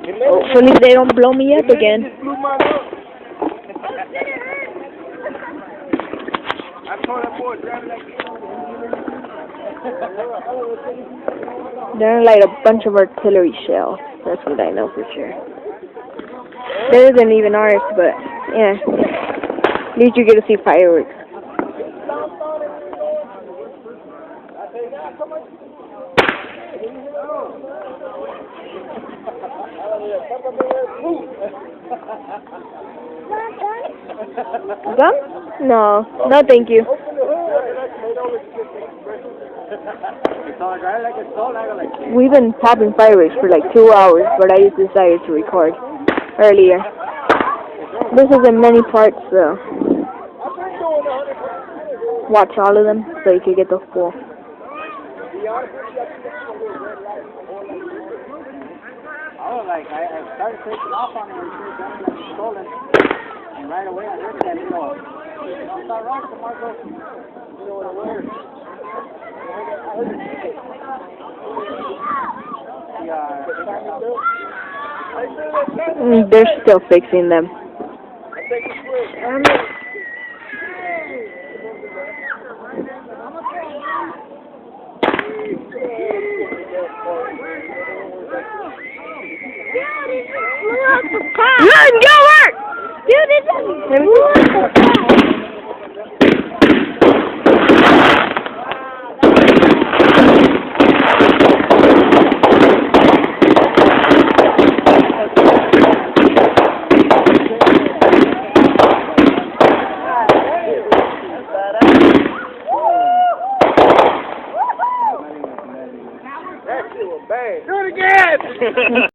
Hopefully they don't blow me up again. They're like a bunch of artillery shells. That's what I know for sure. There isn't even ours, but yeah. At least you get to see fireworks. Gum? No. No, thank you. We've been popping fireworks for like 2 hours, but I decided to record earlier. This is in many parts, so watch all of them so you can get the full. I started taking off on it when she was done like stolen. And right away I looked at it, it's not wrong, Marco. You know what it was? They're still fixing them. Run, go work! Dude, it's Do it again!